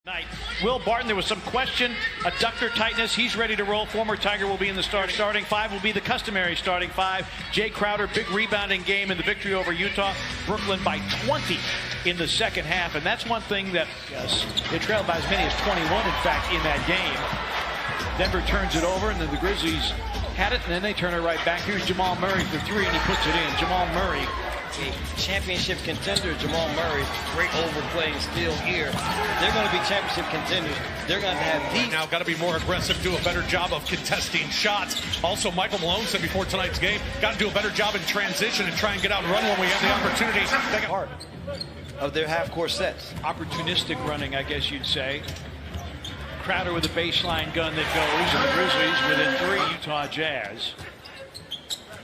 Night. Will Barton, there was some question, adductor tightness. He's ready to roll. Former Tiger will be in the starting five. Will be the customary starting five. Jay Crowder, big rebounding game in the victory over Utah. Brooklyn by 20 in the second half, and that's one thing that they trailed by as many as 21, in fact, in that game. Denver turns it over, and then the Grizzlies had it, and then they turn it right back. Here's Jamal Murray for three, and he puts it in. Jamal Murray, a championship contender. Jamal Murray, great overplay and steal here. They're going to be championship contenders. They're going to have these. Now got to be more aggressive, do a better job of contesting shots. Also, Michael Malone said before tonight's game, got to do a better job in transition and try and get out and run when we have the opportunity. Part of their half-court sets. Opportunistic running, I guess you'd say. Crowder with a baseline gun that goes, and the Grizzlies within three. Utah Jazz.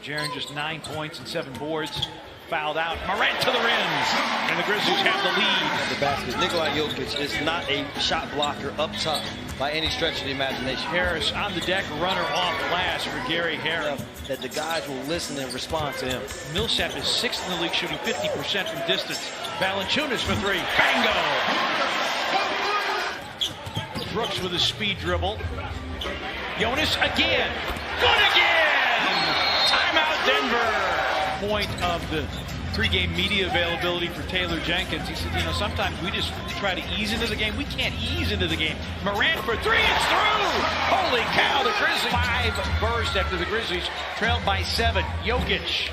Jaren just 9 points and 7 boards. Fouled out. Morant to the rims, and the Grizzlies have the lead. The basket. Nikola Jokic is not a shot blocker up top by any stretch of the imagination. Harris on the deck, runner off glass for Gary Harris. That the guys will listen and respond to him. Millsap is 6th in the league, shooting 50% from distance. Valanciunas for three. Bango! Brooks with a speed dribble. Jonas again. Good again! Timeout Denver! Point of the pregame media availability for Taylor Jenkins. He said, you know, sometimes we just try to ease into the game. We can't ease into the game. Morant for three, it's through! Holy cow, the Grizzlies. 5 burst after the Grizzlies trailed by 7. Jokic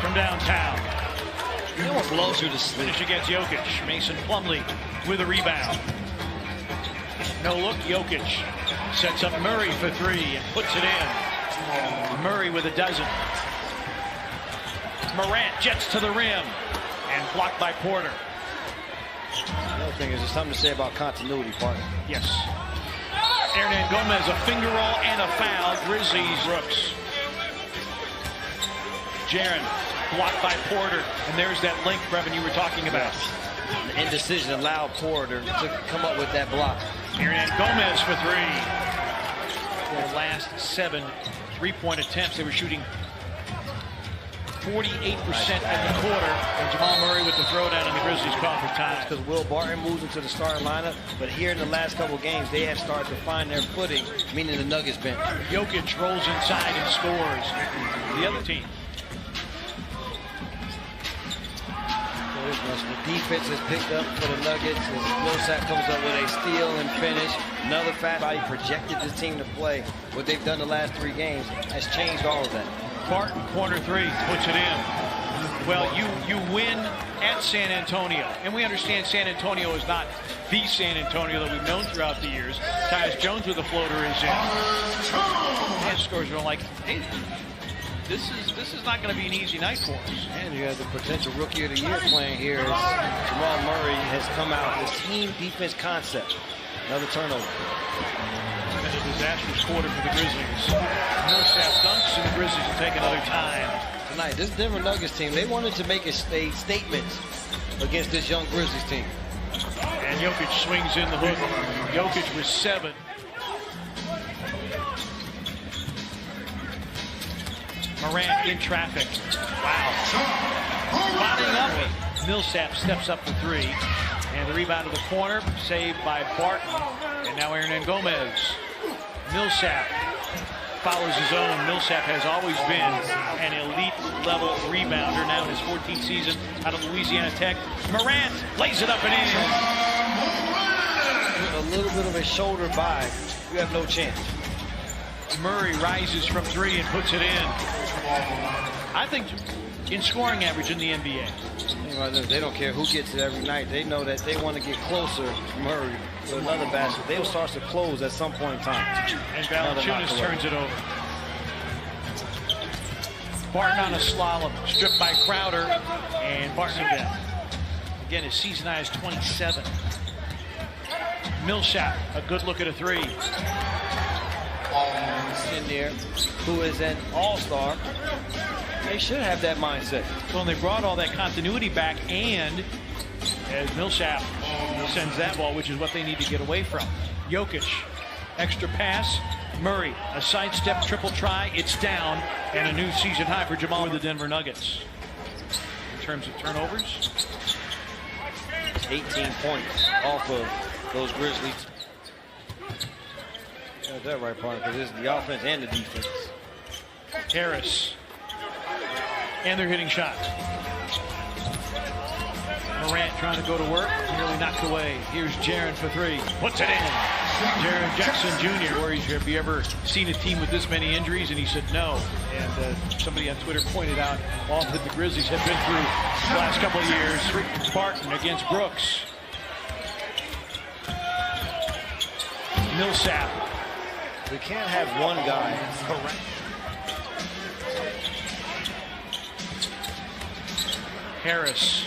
from downtown. He almost blows you to sleep. Finish against Jokic. Mason Plumlee with a rebound. No look, Jokic sets up Murray for three and puts it in. Murray with a dozen. Morant jets to the rim and blocked by Porter. The other thing is there's something to say about continuity, partner. Yes. Hernan Gomez, a finger roll and a foul. Grizzlies. Brooks. Jaren blocked by Porter, and there's that link, Brevin, you were talking about. The indecision allowed Porter to come up with that block. Hernan Gomez for three. For the last 7 3-point attempts, they were shooting 48% in the quarter, and Jamal Murray with the throwdown, and the Grizzlies call for time. Because Will Barton moves into the starting lineup, but here in the last couple games, they have started to find their footing, meaning the Nuggets bench. Jokic rolls inside and scores. The other team. The defense has picked up for the Nuggets, and Millsap comes up with a steal and finish. Another fact, how he projected this team to play. What they've done the last 3 games has changed all of that. Barton, corner three, puts it in. Well, you win at San Antonio, and we understand San Antonio is not the San Antonio that we've known throughout the years. Tyus Jones with the floater is in. And scores are like, hey, this is not going to be an easy night for us. And you have the potential rookie of the year playing here. Jamal Murray has come out with team defense concept. Another turnover. It's been a disastrous quarter for the Grizzlies. Millsap dunks, and the Grizzlies will take another time. Tonight, this Denver Nuggets team, they wanted to make a statement against this young Grizzlies team. And Jokic swings in the hook. Jokic with 7. Morant in traffic. Wow. Bodying up. Millsap steps up for three. And the rebound to the corner, saved by Barton. And now Hernan Gomez. Millsap follows his own. Millsap has always been an elite-level rebounder. Now in his 14th season out of Louisiana Tech. Morant lays it up and in. With a little bit of a shoulder by, you have no chance. Murray rises from three and puts it in. I think in scoring average in the NBA. They don't care who gets it every night. They know that they want to get closer to Murray to another basket. They'll start to close at some point in time. And Valanciunas turns it over. Barton on a slalom, stripped by Crowder, and Barton again. Again, his season high is 27. Millsap, a good look at a three. In there, who is an all-star. They should have that mindset. Well, they brought all that continuity back, and as Millsap sends that ball, which is what they need to get away from. Jokic, extra pass. Murray, a sidestep triple try. It's down, and a new season high for Jamal with the Denver Nuggets. In terms of turnovers, 18 points off of those Grizzlies. Got that right, partner, because it's the offense and the defense. Harris. And they're hitting shots. Morant trying to go to work, nearly knocked away. Here's Jaren for three. Puts it in. Jaren Jackson Jr. worries, have you ever seen a team with this many injuries? And he said no. And somebody on Twitter pointed out all that the Grizzlies have been through the last couple of years. Barton against Brooks. Millsap. We can't have one guy. Correct. Harris.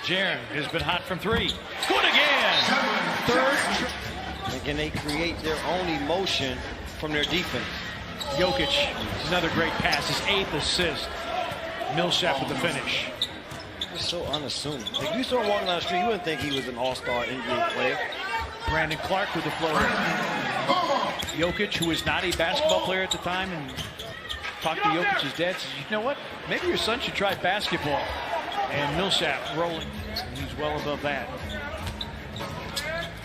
Jaren has been hot from three. Good again. Third. And can they create their own emotion from their defense? Jokic, another great pass, his 8th assist. Millsap with the finish. He's so unassuming. If you saw him walking down the street, you wouldn't think he was an all-star NBA player. Brandon Clark with the floater. Jokic, who was not a basketball player at the time, and talked to Jokic's dad, says, you know what, maybe your son should try basketball. And Millsap rolling, and he's well above that.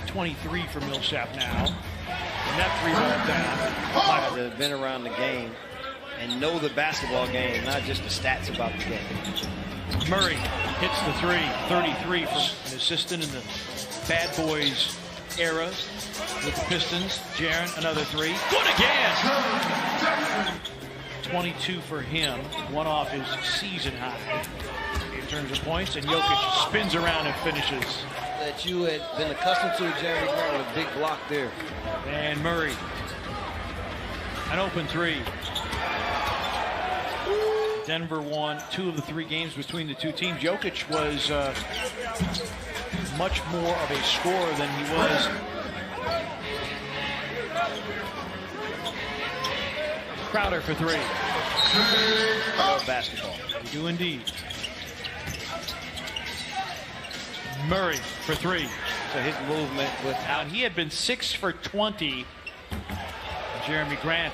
23 for Millsap now. And that three ball down. They've been around the game and know the basketball game, not just the stats about the game. Murray hits the three. 33 from an assistant in the Bad Boys era with the Pistons. Jaren, another three. Good again! 22 for him. One off his season high in terms of points. And Jokic spins around and finishes. That you had been accustomed to Jeremy Grant with a big block there. And Murray. An open three. Denver won 2 of the 3 games between the two teams. Jokic was much more of a scorer than he was. Crowder for three. Basketball. We do indeed. Murray for three. So his movement without, he had been 6 for 20. Jeremy Grant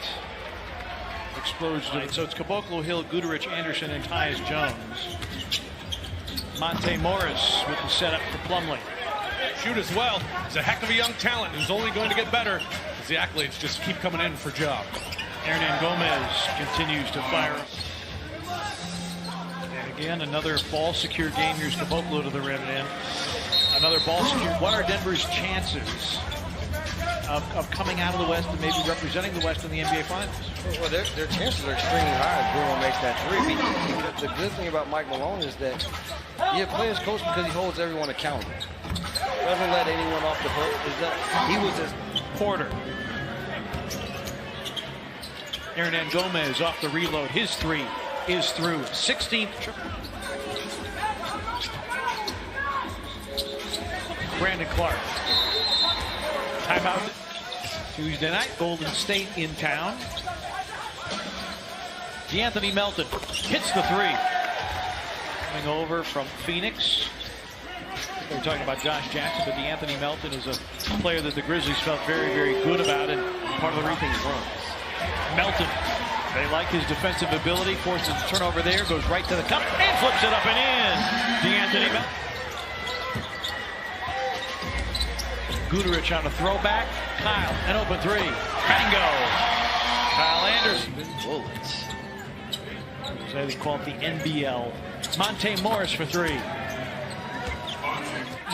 explodes. So it's Caboclo, Hill, Guterich, Anderson, and Tyus Jones. Monte Morris with the setup for Plumlee. Shoot as well. He's a heck of a young talent who's only going to get better as the accolades just keep coming in for job. Hernan Gomez continues to fire. And again, another ball-secure game. Here's Caboclo to the rim and in. Another ball-secure. What are Denver's chances of coming out of the West and maybe representing the West in the NBA Finals? Well, their chances are extremely high if Bruno makes that three. Because the good thing about Mike Malone is that he plays coach because he holds everyone accountable. Doesn't let anyone off the hook. He was his Porter. Hernan Gomez off the reload. His three is through. 16th triple. Brandon Clark. Timeout. Tuesday night, Golden State in town. DeAnthony Melton hits the three. Coming over from Phoenix. We're talking about Josh Jackson, but DeAnthony Melton is a player that the Grizzlies felt very, very good about, and part of the reason he's wrong. Melton, they like his defensive ability, forces a turnover there, goes right to the cup, and flips it up and in. DeAnthony Melton. Guterich on a throwback. Kyle, an open three. Bingo. Kyle Anderson. bullets. So they call it the NBL. Monte Morris for three.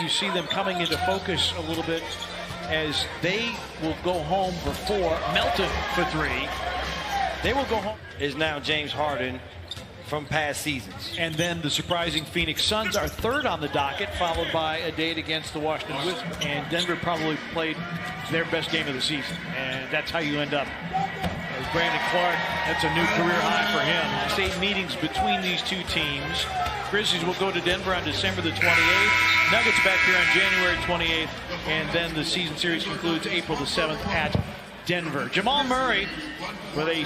You see them coming into focus a little bit as they will go home before Melton for three. They will go home. Is now James Harden from past seasons. And then the surprising Phoenix Suns are third on the docket, followed by a date against the Washington Wizards. And Denver probably played their best game of the season. And that's how you end up. As Brandon Clark, that's a new career high for him. State meetings between these two teams. Grizzlies will go to Denver on December the 28th. Nuggets back here on January 28th. And then the season series concludes April the 7th at Denver. Jamal Murray with a